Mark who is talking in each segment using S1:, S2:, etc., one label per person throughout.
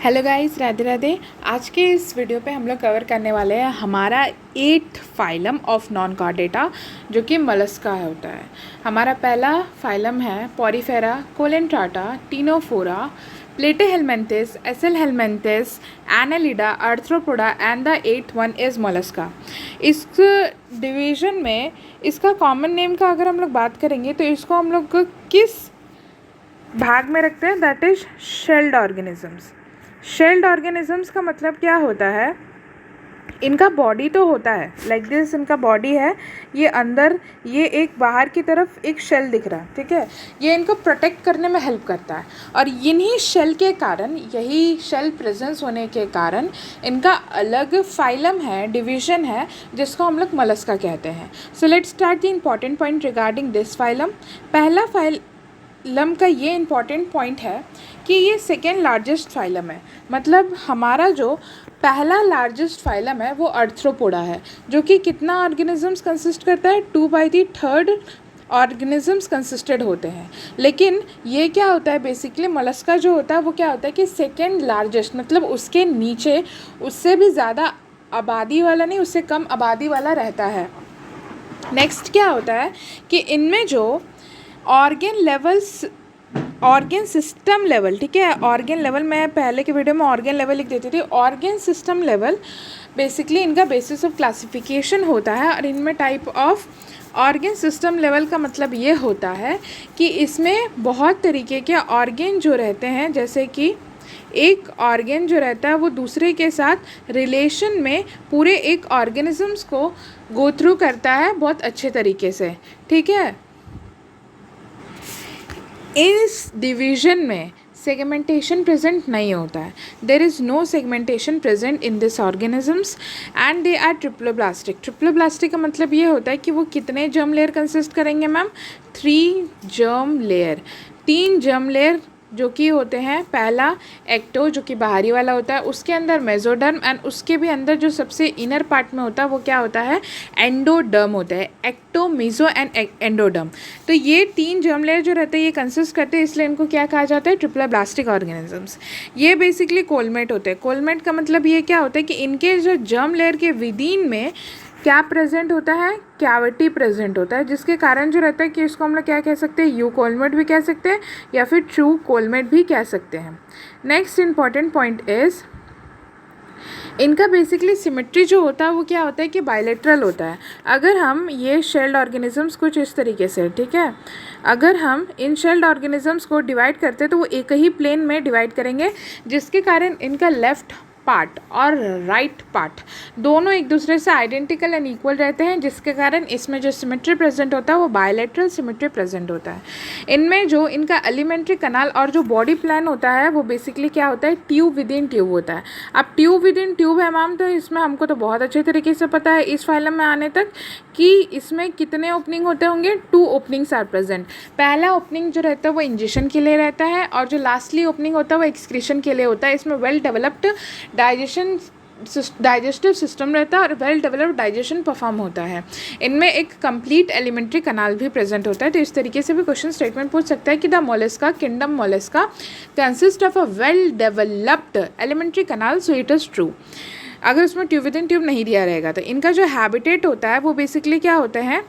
S1: Hello guys, Radhe Radhe. आज के इस वीडियो पे हम लोग कवर करने वाले हैं हमारा 8th phylum of non Chordata जो कि मलस्का होता है। हमारा पहला फाइलम है porifera, coelenterata, ctenophora, platyhelminthes, aschelminthes, annelida, arthropoda and the 8th one is mollusca. इस डिवीज़न में इसका कॉमन नेम का अगर हम लोग बात करेंगे तो इसको हम लोग किस भाग में रखते हैं, that is shelled organisms. Shelled organisms का मतलब क्या होता है, इनका बॉडी तो होता है लाइक दिस, इनका बॉडी है, ये अंदर, ये एक बाहर की तरफ एक शेल दिख रहा है, ठीक है। ये इनको प्रोटेक्ट करने में हेल्प करता है और इन्हीं शेल के कारण, यही शेल प्रेजेंस होने के कारण इनका अलग फाइलम है, डिवीजन है, जिसको हम लोग मलस्का कहते हैं। So let's start the important point regarding this phylum. पहला फाइलम का ये इम्पॉर्टेंट पॉइंट है कि ये सेकेंड लार्जेस्ट फाइलम है। मतलब हमारा जो पहला लार्जेस्ट फाइलम है वो आर्थ्रोपोडा है, जो कि कितना ऑर्गेनिजम्स कंसिस्ट करता है, 2/3 ऑर्गेनिजम्स कंसिस्टेड होते हैं। लेकिन ये क्या होता है, बेसिकली मलस्का जो होता है वो क्या होता है कि सेकेंड लार्जेस्ट, मतलब उसके नीचे, उससे भी ज़्यादा आबादी वाला नहीं, उससे कम आबादी वाला रहता है। नेक्स्ट क्या होता है कि इनमें जो ऑर्गेन सिस्टम लेवल, ठीक है, ऑर्गेन लेवल, मैं पहले के वीडियो में ऑर्गेन लेवल लिख देती थी, ऑर्गेन सिस्टम लेवल बेसिकली इनका बेसिस ऑफ क्लासिफिकेशन होता है। और इनमें type of organ system level का मतलब ये होता है कि इसमें बहुत तरीके के ऑर्गेन जो रहते हैं, जैसे कि एक ऑर्गेन जो रहता है वो दूसरे के साथ रिलेशन में पूरे एक ऑर्गेनिजम्स को गो थ्रू करता है बहुत अच्छे तरीके से, ठीक है। इस डिवीजन में सेगमेंटेशन प्रेजेंट नहीं होता है, there is no segmentation present in this organisms and they are triploblastic. Triploblastic का मतलब ये होता है कि वो कितने जर्म लेयर कंसिस्ट करेंगे ma'am, 3 germ layer, 3 germ layer जो कि होते हैं। पहला एक्टो जो कि बाहरी वाला होता है, उसके अंदर मेसोडर्म एंड उसके भी अंदर जो सबसे इनर पार्ट में होता है वो क्या होता है, एंडोडर्म होता है। Ecto, meso and endoderm. तो ये 3 जर्म लेयर जो रहते हैं ये कंसिस्ट करते हैं, इसलिए इनको क्या कहा जाता है, ट्रिप्लोब्लास्टिक ऑर्गेनिजम्स। ये बेसिकली कोलमेट होते हैं। कोलमेट का मतलब ये क्या होता है कि इनके जो जर्म लेयर के विदिन में क्या प्रेजेंट होता है, कैविटी प्रेजेंट होता है, जिसके कारण जो रहता है कि इसको हम लोग क्या कह सकते हैं, यू कोलमेट भी कह सकते हैं या फिर ट्रू कोलमेट भी कह सकते हैं। नेक्स्ट इंपॉर्टेंट पॉइंट इज इनका बेसिकली सिमेट्री जो होता है वो क्या होता है कि बायलेटरल होता है। अगर हम ये शेल्ड ऑर्गेनिजम्स कुछ इस तरीके से, ठीक है, अगर हम इन शेल्ड ऑर्गेनिजम्स को डिवाइड करते हैं तो वो एक ही प्लेन में डिवाइड करेंगे, जिसके कारण इनका लेफ्ट पार्ट और राइट पार्ट दोनों एक दूसरे से आइडेंटिकल एंड इक्वल रहते हैं, जिसके कारण इसमें जो सिमेट्री प्रेजेंट होता है वो बायलेटरल सिमेट्री प्रेजेंट होता है। इनमें जो इनका एलिमेंट्री कनाल और जो बॉडी प्लान होता है वो बेसिकली क्या होता है, ट्यूब विद इन ट्यूब होता है। अब ट्यूब विद इन ट्यूब है मैम, तो इसमें हमको तो बहुत अच्छे तरीके से पता है इस फाइलम में आने तक कि इसमें कितने ओपनिंग होते होंगे, 2 ओपनिंग्स आर प्रेजेंट। पहला ओपनिंग जो रहता है वो इंजेक्शन के लिए रहता है और जो लास्टली ओपनिंग होता है वो एक्सक्रीशन के लिए होता है। इसमें वेल डेवलप्ड डाइजेस्टिव सिस्टम रहता है और वेल डेवलप्ड डाइजेशन परफॉर्म होता है। इनमें एक कंप्लीट एलिमेंट्री कनाल भी प्रेजेंट होता है। तो इस तरीके से भी क्वेश्चन स्टेटमेंट पूछ सकता है कि the Mollusca kingdom Mollusca consist of a well developed elementary kanal, so it is true. अगर उसमें ट्यूब विद इन ट्यूब नहीं दिया रहेगा तो इनका जो हैबिटेट होता है वो बेसिकली क्या होता है,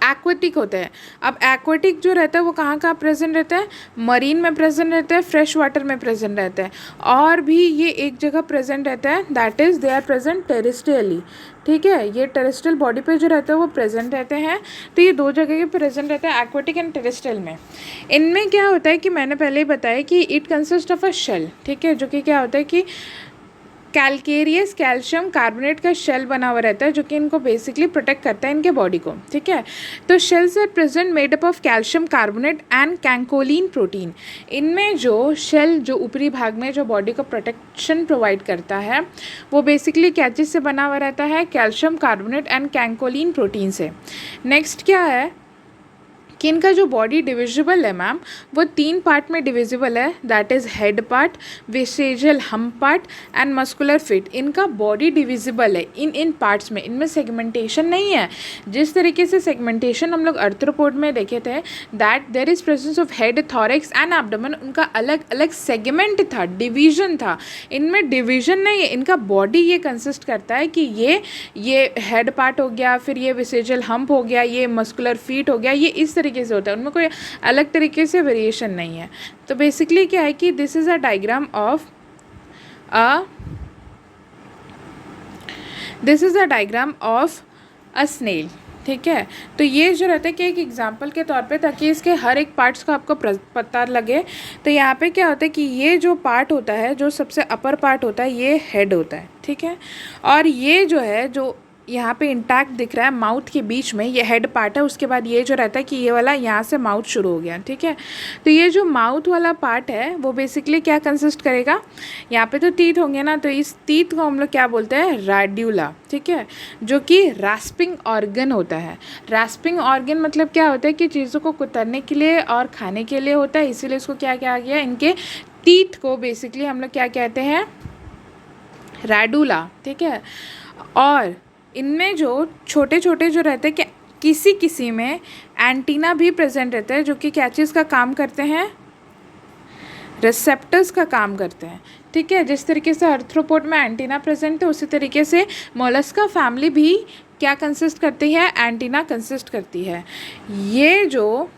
S1: एक्वेटिक होते हैं। अब एक्वेटिक जो रहता है वो कहाँ प्रेजेंट रहता है, मरीन में प्रेजेंट रहता है, फ्रेश वाटर में प्रेजेंट रहता है, और भी ये एक जगह प्रेजेंट रहता है, that is they are present terrestrially, ठीक है। ये टेरेस्ट्रियल बॉडी पे जो रहते हैं वो प्रेजेंट रहते हैं। तो ये 2 जगह के प्रेजेंट रहते हैं, एक्वेटिक एंड टेरेस्ट्रियल में। इनमें क्या होता है कि मैंने पहले ही बताया कि it consist of a shell, ठीक है, जो कि क्या होता है कि कैलकेरियस कैल्शियम कार्बोनेट का शेल बना हुआ रहता है, जो कि इनको बेसिकली प्रोटेक्ट करता है इनके बॉडी को, ठीक है। तो shells are present made up of calcium carbonate and conchiolin protein. इनमें जो शेल, जो ऊपरी भाग में जो बॉडी को प्रोटेक्शन प्रोवाइड करता है वो बेसिकली क्या चीज़ से बना हुआ रहता है, calcium carbonate and conchiolin protein से। नेक्स्ट क्या है कि इनका जो बॉडी डिविजिबल है मैम वो 3 पार्ट में डिविजिबल है, that is head part, vestigial hump part and muscular fit. इनका बॉडी डिविजिबल है इन पार्ट्स में, इनमें सेगमेंटेशन नहीं है। जिस तरीके से सेगमेंटेशन हम लोग आर्थ्रोपोड में देखे थे that there is presence of head, thorax and abdomen, उनका अलग अलग सेगमेंट था, डिवीजन था। इनमें डिवीजन नहीं है, इनका बॉडी ये कंसिस्ट करता है कि ये हेड पार्ट हो गया, फिर ये वेस्टिजियल हम्प हो गया, ये मस्कुलर फीट हो गया, ये इस तरीके से होता है, उनमें कोई अलग तरीके से वेरिएशन नहीं है। तो बेसिकली क्या है कि this is a diagram of a snail. ठीक है, तो ये जो रहता है कि एक एग्जाम्पल के तौर पे, ताकि इसके हर एक पार्ट्स का आपको पता लगे। तो यहाँ पे क्या होता है कि ये जो पार्ट होता है, जो सबसे अपर पार्ट होता है, ये हेड होता है। ठीक है, और ये जो है, जो यहाँ पे इंटैक्ट दिख रहा है माउथ के बीच में, ये हेड पार्ट है। उसके बाद ये जो रहता है कि ये वाला यहाँ से माउथ शुरू हो गया। ठीक है, तो ये जो माउथ वाला पार्ट है वो बेसिकली क्या कंसिस्ट करेगा, यहाँ पे तो टीथ होंगे ना, तो इस टीथ को हम लोग क्या बोलते हैं, रैड्यूला। ठीक है, जो कि रास्पिंग ऑर्गन होता है। रास्पिंग ऑर्गन मतलब क्या होता है कि चीज़ों को कुतरने के लिए और खाने के लिए होता है, इसीलिए इसको क्या किया गया, इनके टीथ को बेसिकली हम लोग क्या कहते हैं, रैडुला। ठीक है, और इनमें जो छोटे छोटे जो रहते हैं कि किसी किसी में एंटीना भी प्रेजेंट रहता है, जो कि क्या चीज़ का काम करते हैं, रिसेप्टर्स का काम करते हैं। ठीक है, जिस तरीके से आर्थ्रोपोड में एंटीना प्रेजेंट है, उसी तरीके से मोलस्का फैमिली भी क्या कंसिस्ट करती है, एंटीना कंसिस्ट करती है। ये जो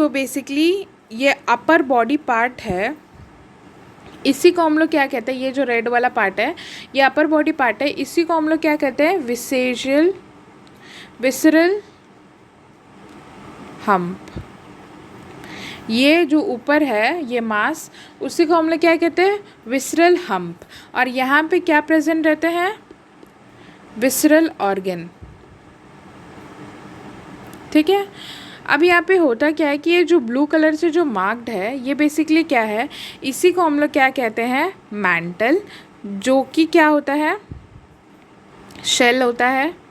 S1: बेसिकली ये अपर बॉडी पार्ट है, इसी को हम लोग क्या कहते हैं, ये जो रेड वाला पार्ट है ये अपर बॉडी पार्ट है, इसी को हम लोग क्या कहते हैं, विसरल हम्प। ये जो ऊपर है ये मास, उसी को हम लोग क्या कहते हैं, विसरल हम्प। और यहाँ पे क्या प्रेजेंट रहते हैं, विसरल ऑर्गन। ठीक है, अब यहाँ पे होता क्या है कि ये जो ब्लू कलर से जो मार्क्ड है, ये बेसिकली क्या है, इसी को हम लोग क्या कहते हैं, मैंटल, जो कि क्या होता है, शेल होता है,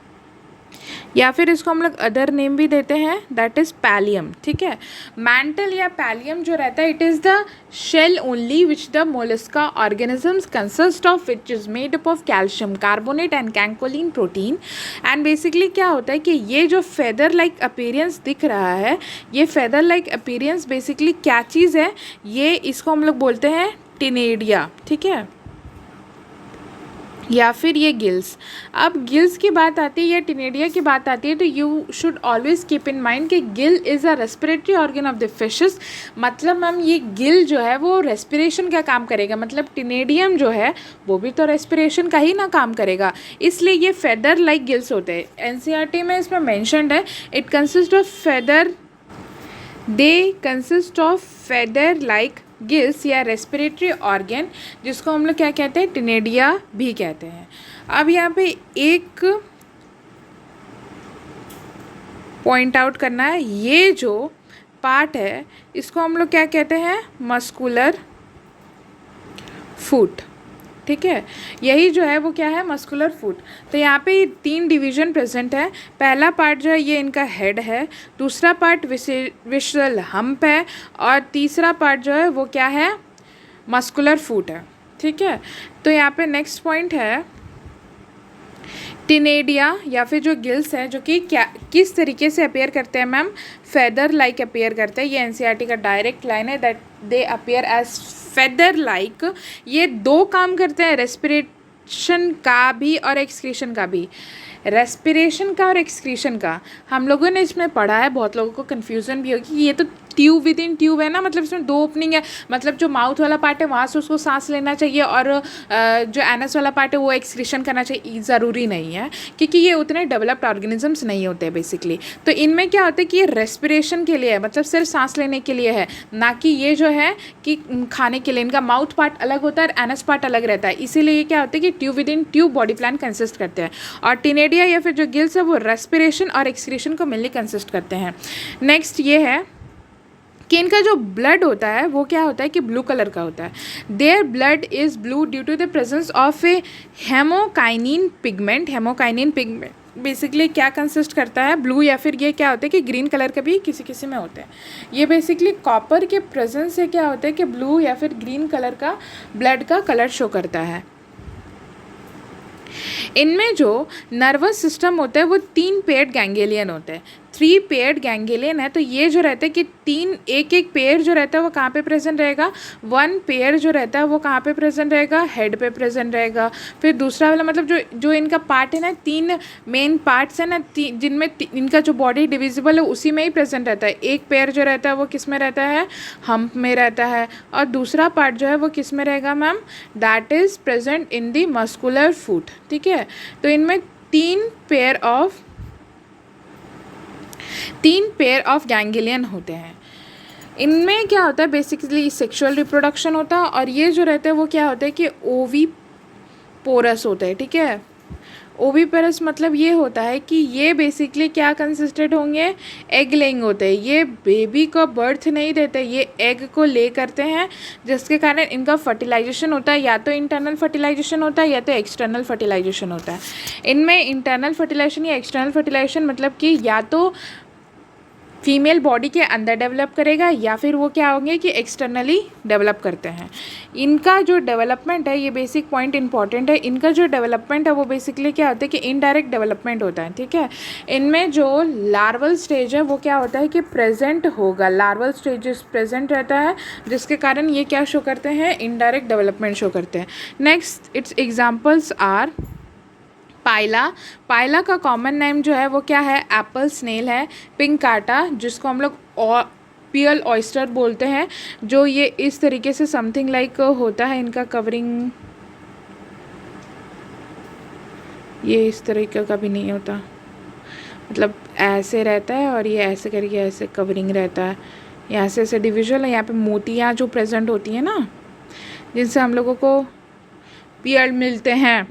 S1: या फिर इसको हम लोग अदर नेम भी देते हैं, दैट इज़ पैलियम। ठीक है, मैंटल या पैलियम जो रहता है, it is the shell only which the mollusca organisms consist of, which is made up of calcium carbonate and conchiolin protein. And basically क्या होता है कि ये जो फेदर लाइक अपीयरेंस दिख रहा है, ये फेदर लाइक अपीयरेंस बेसिकली क्या चीज़ है, ये इसको हम लोग बोलते हैं टिनेडिया। ठीक है, या फिर ये गिल्स। अब गिल्स की बात आती है या टिनेडिया की बात आती है, तो you should always keep in mind कि gill is a respiratory organ of the fishes. मतलब मैम ये गिल जो है वो रेस्पिरेशन का काम करेगा, मतलब टिनेडियम जो है वो भी तो रेस्पिरेशन का ही ना काम करेगा, इसलिए ये फेदर लाइक गिल्स होते हैं। एनसीईआरटी में इसमें मैंशनड है, it consist of feather, they consist of feather like gills या रेस्पिरेटरी ऑर्गन, जिसको हम लोग क्या कहते हैं, टिनेडिया भी कहते हैं। अब यहाँ पे एक पॉइंट आउट करना है, ये जो पार्ट है इसको हम लोग क्या कहते हैं, मस्कुलर फुट। ठीक है, यही जो है वो क्या है, मस्कुलर फुट। तो यहाँ पे 3 डिवीजन प्रेजेंट है। पहला पार्ट जो है ये इनका हेड है, दूसरा पार्ट विसरल हम्प है, और तीसरा पार्ट जो है वो क्या है, मस्कुलर फुट है। ठीक है, तो यहाँ पे नेक्स्ट पॉइंट है टिनेडिया या फिर जो गिल्स हैं, जो कि क्या किस तरीके से अपेयर करते हैं मैम, फेदर लाइक अपेयर करते हैं। ये एनसीईआरटी का डायरेक्ट लाइन है, that they appear as feather like. ये 2 काम करते हैं, रेस्पिरेशन का भी और एक्सक्रीशन का भी। रेस्पिरेशन का और एक्सक्रीशन का हम लोगों ने इसमें पढ़ा है, बहुत लोगों को कन्फ्यूज़न भी होगी, ये तो ट्यूब विद इन ट्यूब है ना, मतलब इसमें 2 ओपनिंग है, मतलब जो माउथ वाला पार्ट है वहाँ से उसको सांस लेना चाहिए, और जो एनस वाला पार्ट है वो एक्सक्रीशन करना चाहिए। ज़रूरी नहीं है, क्योंकि ये उतने डेवलप्ड ऑर्गेनिजम्स नहीं होते बेसिकली। तो इनमें क्या होता है कि ये रेस्पिरेशन के लिए है, मतलब सिर्फ सांस लेने के लिए है, ना कि ये जो है कि खाने के लिए। इनका माउथ पार्ट अलग होता है और एनस पार्ट अलग रहता है, इसीलिए ये क्या होता है कि tube with in tube body plan consist करते हैं। और टिनेडिया या फिर जो गिल्स है वो रेस्पिरेशन और एक्सक्रीशन को मिलकर कंसिस्ट करते हैं। नेक्स्ट ये है कि इनका जो ब्लड होता है वो क्या होता है कि ब्लू कलर का होता है। Their blood is blue due to the presence of a haemocyanin pigment. Haemocyanin pigment basically क्या कंसिस्ट करता है, ब्लू या फिर ये क्या होता है कि ग्रीन कलर का भी किसी किसी में होते हैं। ये बेसिकली कॉपर के प्रेजेंस से क्या होता है कि ब्लू या फिर ग्रीन कलर का ब्लड का कलर शो करता है। इनमें जो नर्वस सिस्टम होता है वो 3 पेयर्ड गैंग्लियन होते हैं, 3 पेयर्ड गैंग्लियन है। तो ये जो रहता है कि 3 एक पेयर जो रहता है वो कहाँ पे प्रेजेंट रहेगा, 1 पेयर जो रहता है वो कहाँ पे प्रेजेंट रहेगा, हेड पे प्रेजेंट रहेगा। फिर दूसरा वाला मतलब जो जो इनका पार्ट है ना, 3 मेन पार्ट्स है ना, जिनमें इनका जो बॉडी डिविजिबल है उसी में ही प्रेजेंट रहता है। एक पेयर जो रहता है वो किस में रहता है, हम्प में रहता है, और दूसरा पार्ट जो है वो किस में रहेगा ma'am, that is present in the muscular foot. ठीक है, तो इनमें 3 पेयर ऑफ गैंग्लियन होते हैं। इनमें क्या होता है, बेसिकली सेक्सुअल रिप्रोडक्शन होता है, और ये जो रहते हैं वो क्या होता है कि ओवीपोरस होता है। ठीक है, ओवीपोरस मतलब ये होता है कि ये बेसिकली क्या कंसिस्टेड होंगे, एग लेइंग होते हैं। ये बेबी को बर्थ नहीं देते, ये एग को ले करते हैं, जिसके कारण इनका फर्टिलाइजेशन होता है। या तो इंटरनल फर्टिलाइजेशन होता है या तो एक्सटर्नल फर्टिलाइजेशन होता है। इनमें इंटरनल फर्टिलाइजेशन या एक्सटर्नल फर्टिलाइजेशन मतलब कि या तो फीमेल बॉडी के अंदर डेवलप करेगा या फिर वो क्या होंगे कि एक्सटर्नली डेवलप करते हैं। इनका जो डेवलपमेंट है, ये बेसिक पॉइंट इंपॉर्टेंट है, इनका जो डेवलपमेंट है वो बेसिकली क्या होता है कि इनडायरेक्ट डेवलपमेंट होता है। ठीक है, इनमें जो लार्वल स्टेज है वो क्या होता है कि प्रेजेंट होगा, लार्वल स्टेजेस प्रेजेंट रहता है, जिसके कारण ये क्या शो करते हैं, इनडायरेक्ट डेवलपमेंट शो करते हैं। नेक्स्ट इट्स एग्जाम्पल्स आर पाइला का कॉमन नेम जो है वो क्या है, एप्पल स्नेल है। पिंकाटा जिसको हम लोग पियल ऑयस्टर बोलते हैं, जो ये इस तरीके से समथिंग लाइक होता है, इनका कवरिंग ये इस तरीके का भी नहीं होता, मतलब ऐसे रहता है और ये ऐसे करके ऐसे कवरिंग रहता है, यहाँ से ऐसे डिविजुअल है। यहाँ पे मोतियाँ जो प्रेजेंट होती हैं ना, जिनसे हम लोगों को पियल मिलते हैं,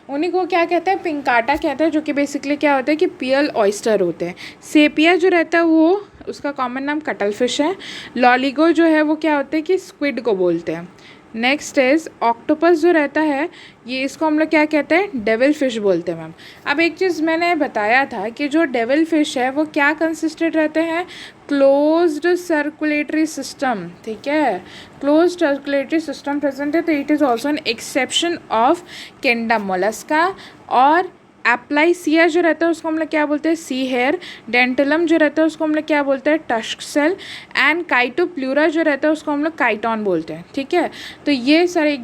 S1: उन्हीं को क्या कहते हैं, पिंकाटा कहते हैं, जो कि बेसिकली क्या होता है कि पियल ऑयस्टर होते हैं। सेपिया जो रहता है वो उसका कॉमन नाम कटल फिश है। लॉलीगो जो है वो क्या होते हैं कि स्क्विड को बोलते हैं। नेक्स्ट इज ऑक्टोपस जो रहता है, ये इसको हम लोग क्या कहते हैं, डेविल फिश बोलते हैं मैम। अब एक चीज़ मैंने बताया था कि जो डेविल फिश है वो क्या कंसिस्टेड रहते हैं, क्लोज्ड सर्कुलेटरी सिस्टम। ठीक है, क्लोज्ड सर्कुलेटरी सिस्टम प्रेजेंट है, तो it is also an exception of Kenda Mollusca. और एप्लाइसिया जो रहता है उसको हम लोग क्या बोलते हैं, सी हेयर। डेंटलम जो रहता है उसको हम लोग क्या बोलते हैं, टस्क सेल। एंड काइटोप्लूरा जो रहता है उसको हम लोग काइटॉन बोलते हैं। ठीक है, तो ये सारे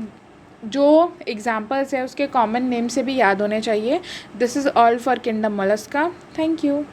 S1: जो एग्जाम्पल्स है उसके कॉमन नेम से भी याद होने चाहिए। This is all for kingdom Mollusca. Thank you.